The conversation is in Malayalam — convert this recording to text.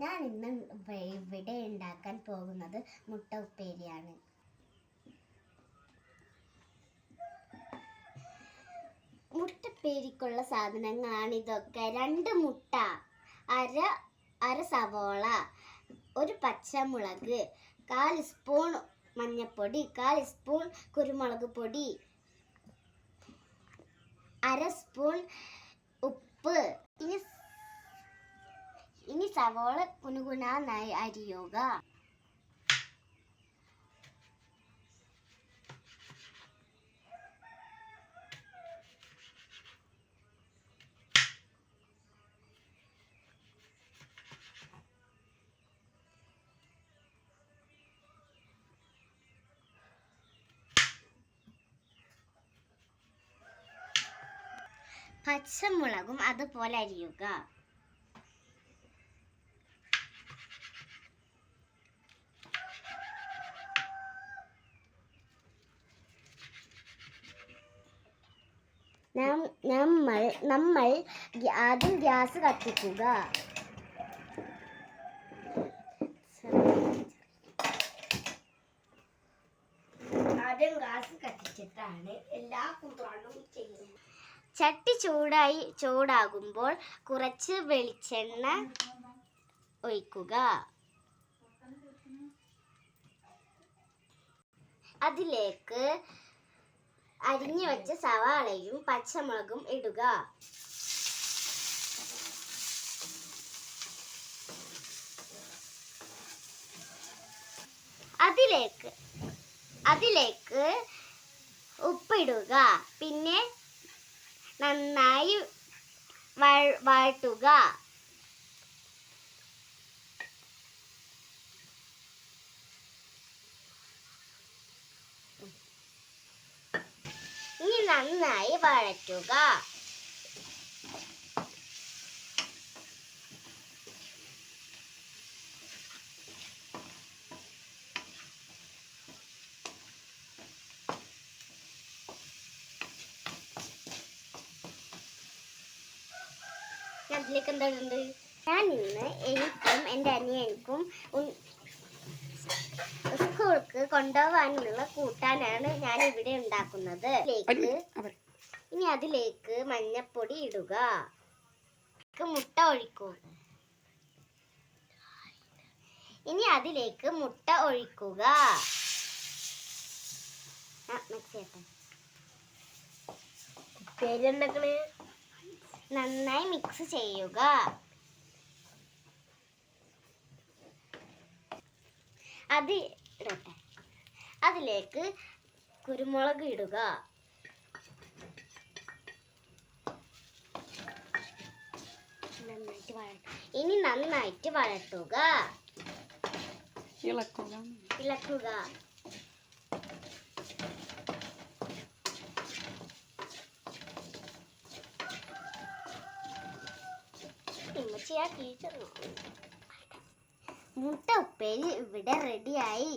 ഞാൻ ഇന്ന് ഇവിടെ ഉണ്ടാക്കാൻ പോകുന്നത് മുട്ട ഉപ്പേരിയാണ്. മുട്ടപ്പേരിക്കുള്ള സാധനങ്ങളാണ് ഇതൊക്കെ. 2 മുട്ട, അര സവോള, 1 പച്ചമുളക്, 1/4 സ്പൂൺ മഞ്ഞൾപ്പൊടി, 1/4 സ്പൂൺ കുരുമുളക് പൊടി, 1/2 സ്പൂൺ ഉപ്പ്. ഇനി സവോള കുനുകുനാന്നായി അരിയുക. പച്ചമുളകും അതുപോലെ അരിയുക. നമ്മൾ ആദ്യം ഗ്യാസ് കത്തിക്കുക. ആദ്യം ഗ്യാസ് കത്തിച്ചിട്ടാണ് എല്ലാ കൂട്ടാനും ചെയ്യുന്നത്. ചട്ടി ചൂടാകുമ്പോൾ കുറച്ച് വെളിച്ചെണ്ണ ഒഴിക്കുക. അതിലേക്ക് അരിഞ്ഞു വെച്ച സവാളയും പച്ചമുളകും ഇടുക. അതിലേക്ക് ഉപ്പിടുക. പിന്നെ നന്നായി വഴറ്റുക. ഇനി നന്നായി വഴറ്റുക. അതിലേക്ക് എന്താ ഞാൻ ഇന്ന് എനിക്കും എൻ്റെ അനിയനിക്കും സ്കൂൾക്ക് കൊണ്ടുപോകാനുള്ള കൂട്ടാനാണ് ഞാൻ ഇവിടെ ഉണ്ടാക്കുന്നത്. ഇനി അതിലേക്ക് മഞ്ഞൾപ്പൊടി ഇടുക. മുട്ട ഒഴിക്കുക. ഇനി അതിലേക്ക് മുട്ട ഒഴിക്കുക. നന്നായി മിക്സ് ചെയ്യുക. അതിലേക്ക് കുരുമുളക് ഇടുക. ഇനി നന്നായിട്ട് വഴറ്റുക. ഇളക്കുക. മുട്ട ഉപ്പേരി ഇവിടെ റെഡിയായി.